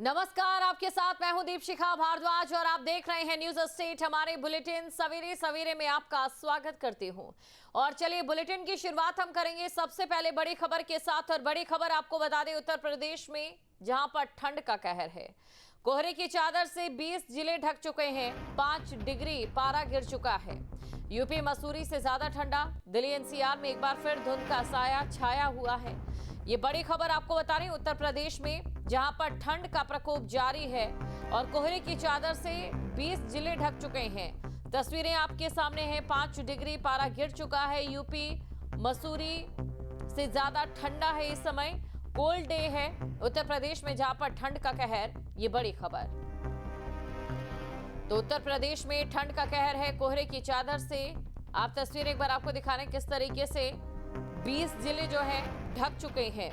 नमस्कार, आपके साथ मैं हूं दीपशिखा भारद्वाज और आप देख रहे हैं न्यूज स्टेट। हमारे बुलेटिन सवेरे सवेरे में आपका स्वागत करती हूं। और चलिए बुलेटिन की शुरुआत हम करेंगे सबसे पहले बड़ी खबर के साथ। और बड़ी खबर आपको बता दें, उत्तर प्रदेश में जहां पर ठंड का कहर है। कोहरे की चादर से 20 जिले ढक चुके हैं, 5 डिग्री पारा गिर चुका है। यूपी मसूरी से ज्यादा ठंडा, दिल्ली एनसीआर में एक बार फिर धुंध का साया छाया हुआ है। ये बड़ी खबर आपको बता रही, उत्तर प्रदेश में जहां पर ठंड का प्रकोप जारी है और कोहरे की चादर से 20 जिले ढक चुके हैं। तस्वीरें आपके सामने हैं, 5 डिग्री पारा गिर चुका है। यूपी मसूरी से ज्यादा ठंडा है इस समय, कोल्ड डे है उत्तर प्रदेश में जहां पर ठंड का कहर। ये बड़ी खबर। तो उत्तर प्रदेश में ठंड का कहर है कोहरे की चादर से। आप तस्वीरें एक बार आपको दिखा रहे हैं किस तरीके से 20 जिले जो है ढक चुके हैं।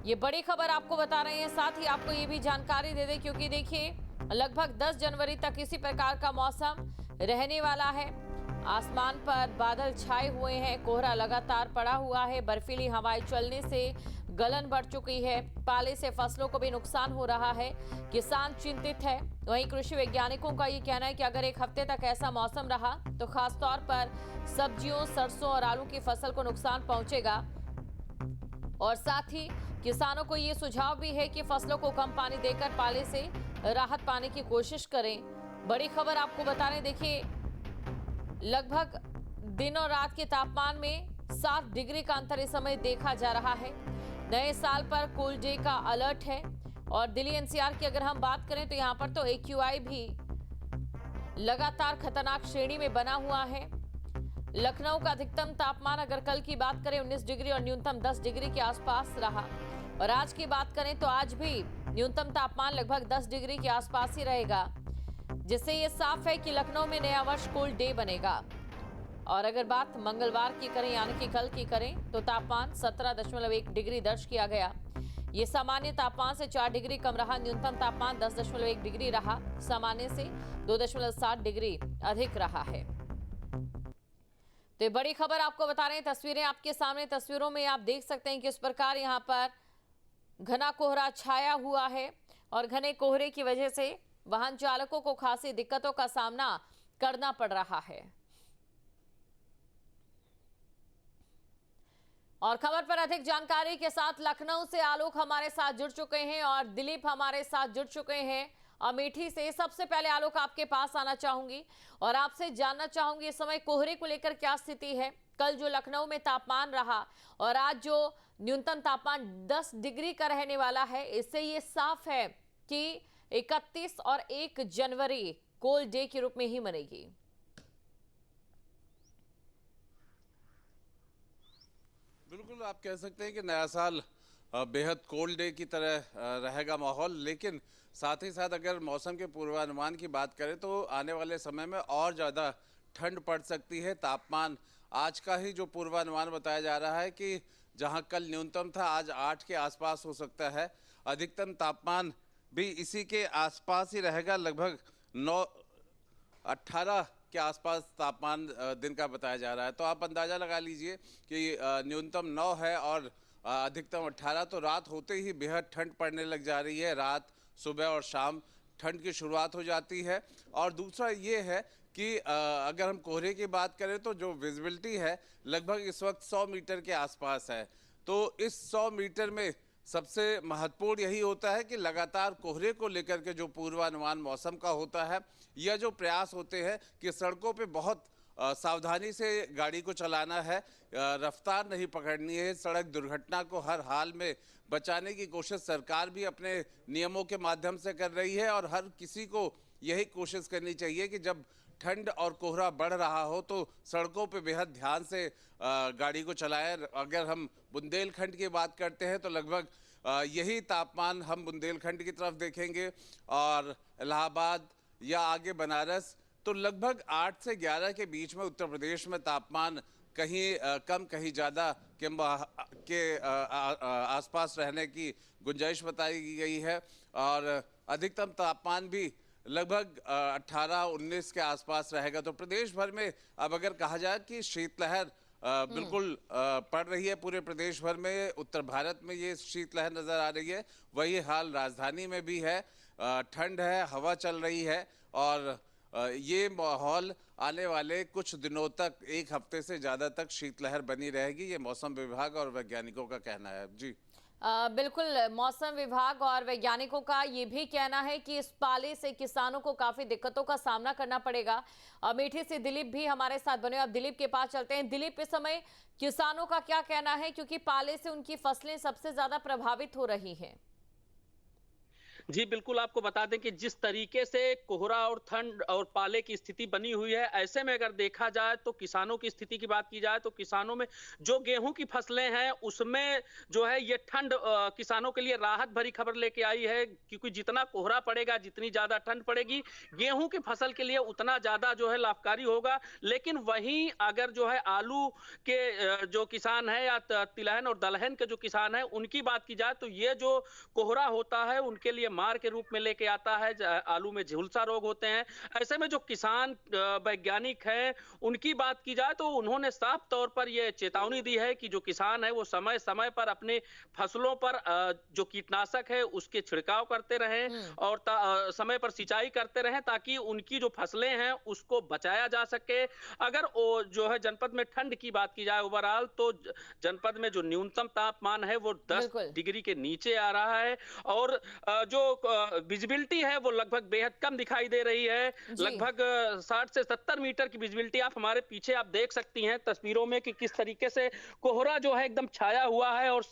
ये बड़ी खबर आपको बता रहे हैं। साथ ही आपको ये भी जानकारी दे दें, क्योंकि देखिए लगभग 10 जनवरी तक इसी प्रकार का मौसम रहने वाला है। आसमान पर बादल छाए हुए हैं, कोहरा लगातार पड़ा हुआ है, बर्फीली हवाएं चलने से गलन बढ़ चुकी है, पाले से फसलों को भी नुकसान हो रहा है, किसान चिंतित है। वहीं कृषि वैज्ञानिकों का ये कहना है कि अगर एक हफ्ते तक ऐसा मौसम रहा तो खासतौर पर सब्जियों, सरसों और आलू की फसल को नुकसान पहुंचेगा। और साथ ही किसानों को ये सुझाव भी है कि फसलों को कम पानी देकर पाले से राहत पाने की कोशिश करें। बड़ी खबर आपको बता रहे, देखिए लगभग दिन और रात के तापमान में 7 डिग्री का अंतर इस समय देखा जा रहा है। नए साल पर कोल्ड डे का अलर्ट है। और दिल्ली एनसीआर की अगर हम बात करें तो यहाँ पर तो AQI भी लगातार खतरनाक श्रेणी में बना हुआ है। लखनऊ का अधिकतम तापमान अगर कल की बात करें 19 डिग्री और न्यूनतम 10 डिग्री के आसपास रहा। और आज की बात करें तो आज भी न्यूनतम तापमान लगभग 10 डिग्री के आसपास ही रहेगा, जिससे ये साफ है कि लखनऊ में नया वर्ष कोल्ड डे बनेगा। और अगर बात मंगलवार की करें यानी कि कल की करें तो तापमान 17.1 डिग्री दर्ज किया गया। ये सामान्य तापमान से 4 डिग्री कम रहा। न्यूनतम तापमान 10.1 डिग्री रहा, सामान्य से 2.7 डिग्री अधिक रहा है। तो ये बड़ी खबर आपको बता रहे हैं। तस्वीरें आपके सामने, तस्वीरों में आप देख सकते हैं कि इस प्रकार यहाँ पर घना कोहरा छाया हुआ है और घने कोहरे की वजह से वाहन चालकों को खासी दिक्कतों का सामना करना पड़ रहा है। और खबर पर अधिक जानकारी के साथ लखनऊ से आलोक हमारे साथ जुड़ चुके हैं और दिलीप हमारे साथ जुड़ चुके हैं अमेठी से। सबसे पहले आलोक आपके पास आना चाहूंगी और आपसे जानना चाहूंगी इस समय कोहरे को लेकर क्या स्थिति है। कल जो लखनऊ में तापमान रहा और आज जो न्यूनतम तापमान 10 डिग्री का रहने वाला है, इससे ये साफ है कि 31 और 1 जनवरी कोल्ड डे के रूप में ही मनेगी। बिल्कुल, आप कह सकते हैं कि नया साल बेहद कोल्ड डे की तरह रहेगा माहौल। लेकिन साथ ही साथ अगर मौसम के पूर्वानुमान की बात करें तो आने वाले समय में और ज़्यादा ठंड पड़ सकती है। तापमान आज का ही जो पूर्वानुमान बताया जा रहा है कि जहां कल न्यूनतम था आज 8 के आसपास हो सकता है। अधिकतम तापमान भी इसी के आसपास ही रहेगा, लगभग 18 के आसपास तापमान दिन का बताया जा रहा है। तो आप अंदाज़ा लगा लीजिए कि न्यूनतम 9 है और अधिकतम 18। तो रात होते ही बेहद ठंड पड़ने लग जा रही है। रात, सुबह और शाम ठंड की शुरुआत हो जाती है। और दूसरा ये है कि अगर हम कोहरे की बात करें तो जो विजिबिलिटी है लगभग इस वक्त 100 मीटर के आसपास है। तो इस 100 मीटर में सबसे महत्वपूर्ण यही होता है कि लगातार कोहरे को लेकर के जो पूर्वानुमान मौसम का होता है या जो प्रयास होते हैं कि सड़कों पे बहुत सावधानी से गाड़ी को चलाना है, रफ्तार नहीं पकड़नी है। सड़क दुर्घटना को हर हाल में बचाने की कोशिश सरकार भी अपने नियमों के माध्यम से कर रही है और हर किसी को यही कोशिश करनी चाहिए कि जब ठंड और कोहरा बढ़ रहा हो तो सड़कों पे बेहद ध्यान से गाड़ी को चलाएं। अगर हम बुंदेलखंड की बात करते हैं तो लगभग यही तापमान हम बुंदेलखंड की तरफ देखेंगे और इलाहाबाद या आगे बनारस तो लगभग 8 से 11 के बीच में उत्तर प्रदेश में तापमान कहीं कम कहीं ज़्यादा के आसपास रहने की गुंजाइश बताई गई है। और अधिकतम तापमान भी लगभग 18-19 के आसपास रहेगा। तो प्रदेश भर में अब अगर कहा जाए कि शीतलहर बिल्कुल पड़ रही है पूरे प्रदेश भर में। उत्तर भारत में ये शीतलहर नजर आ रही है, वही हाल राजधानी में भी है। ठंड है, हवा चल रही है और ये माहौल आने वाले कुछ दिनों तक, एक हफ्ते से ज्यादा तक शीतलहर बनी रहेगी, ये मौसम विभाग और वैज्ञानिकों का कहना है। जी बिल्कुल, मौसम विभाग और वैज्ञानिकों का ये भी कहना है कि इस पाले से किसानों को काफी दिक्कतों का सामना करना पड़ेगा। अमेठी से दिलीप भी हमारे साथ बने, अब दिलीप के पास चलते हैं। दिलीप, इस समय किसानों का क्या कहना है, क्योंकि पाले से उनकी फसलें सबसे ज्यादा प्रभावित हो रही हैं? जी बिल्कुल, आपको बता दें कि जिस तरीके से कोहरा और ठंड और पाले की स्थिति बनी हुई है, ऐसे में अगर देखा जाए तो किसानों की स्थिति की बात की जाए तो किसानों में जो गेहूं की फसलें हैं उसमें जो है ये ठंड किसानों के लिए राहत भरी खबर लेके आई है, क्योंकि जितना कोहरा पड़ेगा, जितनी ज्यादा ठंड पड़ेगी, गेहूं की फसल के लिए उतना ज्यादा जो है लाभकारी होगा। लेकिन वहीं अगर जो है आलू के जो किसान है या तिलहन और दलहन के जो किसान है उनकी बात की जाए तो ये जो कोहरा होता है उनके लिए मार के रूप में लेके आता है। आलू में झुलसा रोग होते हैं। ऐसे में जो किसान वैज्ञानिक हैं उनकी बात की जाए तो उन्होंने साफ तौर पर यह चेतावनी दी है कि जो किसान है वो समय समय पर अपने फसलों पर जो कीटनाशक है उसके छिड़काव करते रहें और समय पर सिंचाई करते रहें, ताकि उनकी जो फसलें हैं उसको बचाया जा सके। अगर जो है जनपद में ठंड की बात की जाए ओवरऑल तो जनपद में जो न्यूनतम तापमान है वो 10 डिग्री के नीचे आ रहा है और जो विजिबिलिटी है वो लगभग बेहद कम दिखाई दे रही है। लगभग 60 से 70 मीटर की विजिबिलिटी आप हमारे पीछे आप देख सकती हैं तस्वीरों में कि किस तरीके से कोहरा जो है एकदम छाया हुआ है और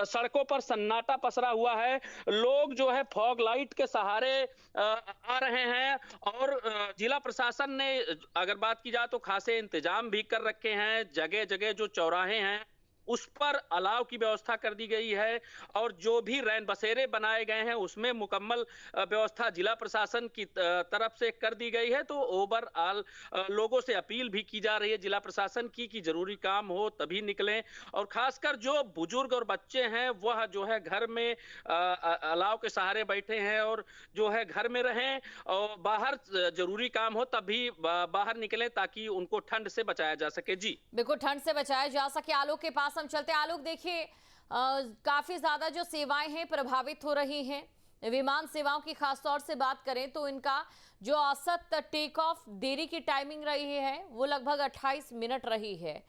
सड़कों पर सन्नाटा पसरा हुआ है। लोग जो है फॉग लाइट के सहारे आ रहे हैं और जिला प्रशासन ने अगर बात की जाए तो खासे इंतजाम भी कर रखे हैं। जगह जगह जो चौराहे हैं उस पर अलाव की व्यवस्था कर दी गई है और जो भी रैन बसेरे बनाए गए हैं उसमें मुकम्मल व्यवस्था जिला प्रशासन की तरफ से कर दी गई है। तो ओवरऑल लोगों से अपील भी की जा रही है जिला प्रशासन की कि जरूरी काम हो तभी निकलें और खासकर जो बुजुर्ग और बच्चे हैं वह जो है घर में अलाव के सहारे बैठे हैं और जो है घर में रहें और बाहर जरूरी काम हो तभी बाहर निकलें ताकि उनको ठंड से बचाया जा सके। जी बिल्कुल, ठंड से बचाया जा सके। आलोक के पास हम चलते हैं। आलोक, देखिए काफी ज्यादा जो सेवाएं हैं प्रभावित हो रही हैं। विमान सेवाओं की खासतौर से बात करें तो इनका जो औसत टेक ऑफ देरी की टाइमिंग रही है वो लगभग 28 मिनट रही है।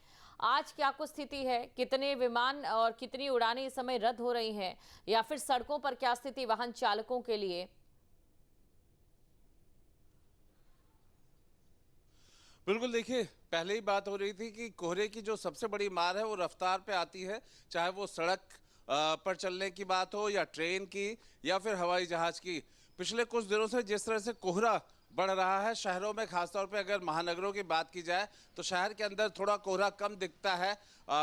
आज क्या कुछ स्थिति है? कितने विमान और कितनी उड़ानें इस समय रद्द हो रही हैं, या फिर सड़कों पर क्या स्थिति वाहन चालकों के लिए? बिल्कुल, देखिए पहले ही बात हो रही थी कि कोहरे की जो सबसे बड़ी मार है वो रफ्तार पे आती है, चाहे वो सड़क पर चलने की बात हो या ट्रेन की या फिर हवाई जहाज की। पिछले कुछ दिनों से जिस तरह से कोहरा बढ़ रहा है शहरों में, खासतौर पे अगर महानगरों की बात की जाए तो शहर के अंदर थोड़ा कोहरा कम दिखता है,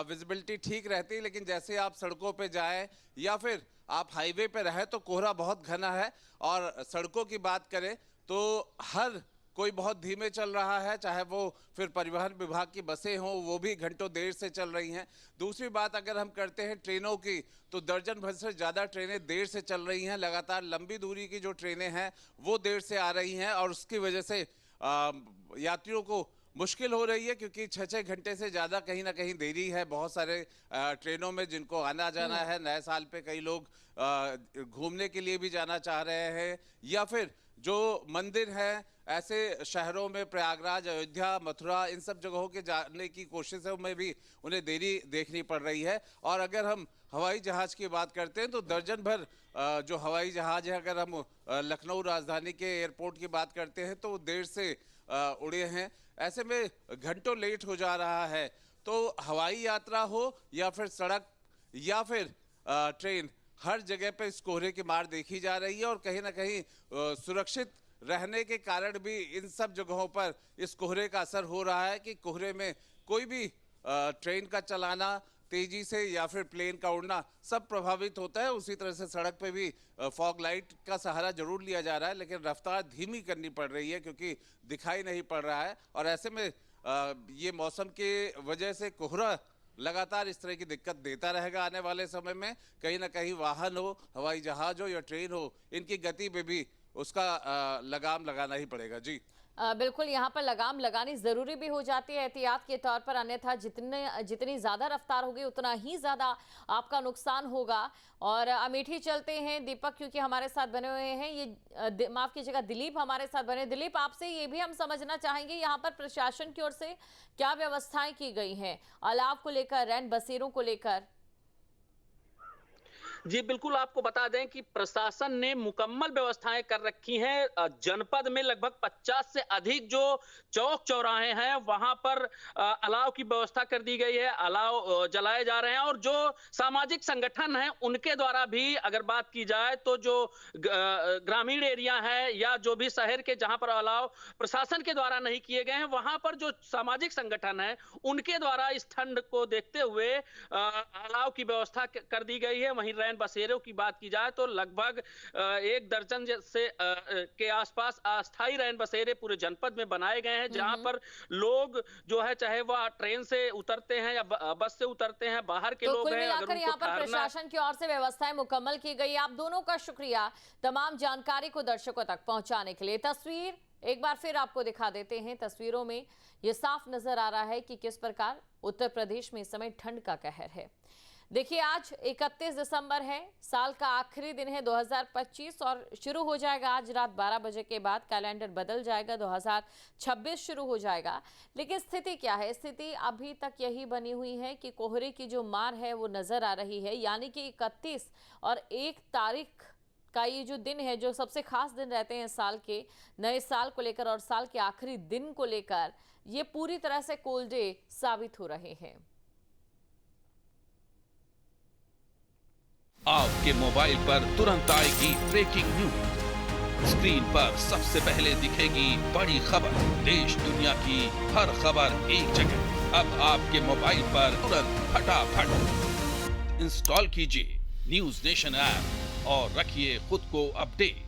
विजिबिलिटी ठीक रहती है, लेकिन जैसे आप सड़कों पे जाएं या फिर आप हाईवे पे रहे तो कोहरा बहुत घना है। और सड़कों की बात करें तो हर कोई बहुत धीमे चल रहा है, चाहे वो फिर परिवहन विभाग की बसें हों वो भी घंटों देर से चल रही हैं। दूसरी बात अगर हम करते हैं ट्रेनों की तो दर्जन भर से ज़्यादा ट्रेनें देर से चल रही हैं। लगातार लंबी दूरी की जो ट्रेनें हैं वो देर से आ रही हैं और उसकी वजह से यात्रियों को मुश्किल हो रही है, क्योंकि 6-6 घंटे से ज़्यादा कहीं ना कहीं देरी है बहुत सारे ट्रेनों में जिनको आना जाना है। नए साल पे कई लोग घूमने के लिए भी जाना चाह रहे हैं या फिर जो मंदिर हैं ऐसे शहरों में प्रयागराज, अयोध्या, मथुरा, इन सब जगहों के जाने की कोशिशों में भी उन्हें देरी देखनी पड़ रही है। और अगर हम हवाई जहाज़ की बात करते हैं तो दर्जन भर जो हवाई जहाज़ है, अगर हम लखनऊ राजधानी के एयरपोर्ट की बात करते हैं तो देर से उड़े हैं। ऐसे में घंटों लेट हो जा रहा है। तो हवाई यात्रा हो या फिर सड़क या फिर ट्रेन, हर जगह पे इस कोहरे की मार देखी जा रही है और कहीं ना कहीं सुरक्षित रहने के कारण भी इन सब जगहों पर इस कोहरे का असर हो रहा है कि कोहरे में कोई भी ट्रेन का चलाना तेजी से या फिर प्लेन का उड़ना सब प्रभावित होता है। उसी तरह से सड़क पे भी फॉग लाइट का सहारा जरूर लिया जा रहा है, लेकिन रफ्तार धीमी करनी पड़ रही है क्योंकि दिखाई नहीं पड़ रहा है। और ऐसे में ये मौसम के वजह से कोहरा लगातार इस तरह की दिक्कत देता रहेगा आने वाले समय में। कहीं ना कहीं वाहन हो, हवाई जहाज हो या ट्रेन हो, इनकी गति पे भी उसका लगाम लगाना ही पड़ेगा। जी बिल्कुल, यहाँ पर लगाम लगानी ज़रूरी भी हो जाती है एहतियात के तौर पर, अन्यथा जितनी ज़्यादा रफ्तार होगी उतना ही ज़्यादा आपका नुकसान होगा। और अमेठी चलते हैं, दीपक क्योंकि हमारे साथ बने हुए हैं, ये माफ़ कीजिएगा दिलीप हमारे साथ बने। दिलीप, आपसे ये भी हम समझना चाहेंगे यहाँ पर प्रशासन की ओर से क्या व्यवस्थाएं की गई हैं अलाव को लेकर, रैन बसेरों को लेकर? जी बिल्कुल, आपको बता दें कि प्रशासन ने मुकम्मल व्यवस्थाएं कर रखी हैं। जनपद में लगभग 50 से अधिक जो चौक चौराहे हैं वहां पर अलाव की व्यवस्था कर दी गई है। अलाव जलाए जा रहे हैं और जो सामाजिक संगठन हैं उनके द्वारा भी अगर बात की जाए तो जो ग्रामीण एरिया है या जो भी शहर के जहां पर अलाव प्रशासन के द्वारा नहीं किए गए हैं, वहां पर जो सामाजिक संगठन है उनके द्वारा इस ठंड को देखते हुए अलाव की व्यवस्था कर दी गई है। वहीं रैन बसेरों की बात की जाए तो लगभग 1 दर्जन से के आसपास अस्थायी रैन बसेरे पूरे जनपद में बनाए गए हैं, जहां पर लोग जो है चाहे वह ट्रेन से उतरते हैं या बस से उतरते हैं, बाहर के तो लोग कुल हैं, मिलाकर यहाँ पर प्रशासन की ओर से व्यवस्थाएं मुकम्मल की गई। आप दोनों का शुक्रिया तमाम जानकारी को दर्शकों तक पहुंचाने के लिए। तस्वीर एक बार फिर आपको दिखा देते हैं। तस्वीरों में ये साफ नजर आ रहा है कि किस प्रकार उत्तर प्रदेश में इस समय ठंड का कहर है। देखिए, आज 31 दिसंबर है, साल का आखिरी दिन है 2025 और शुरू हो जाएगा आज रात 12 बजे के बाद। कैलेंडर बदल जाएगा, 2026 शुरू हो जाएगा। लेकिन स्थिति क्या है? स्थिति अभी तक यही बनी हुई है कि कोहरे की जो मार है वो नजर आ रही है, यानी कि 31 और 1 तारीख का ये जो दिन है, जो सबसे खास दिन रहते हैं साल के, नए साल को लेकर और साल के आखिरी दिन को लेकर, ये पूरी तरह से कोल्ड डे साबित हो रहे हैं। आपके मोबाइल पर तुरंत आएगी ब्रेकिंग न्यूज। स्क्रीन पर सबसे पहले दिखेगी बड़ी खबर। देश दुनिया की हर खबर एक जगह। अब आपके मोबाइल पर तुरंत फटाफट इंस्टॉल कीजिए न्यूज नेशन ऐप और रखिए खुद को अपडेट।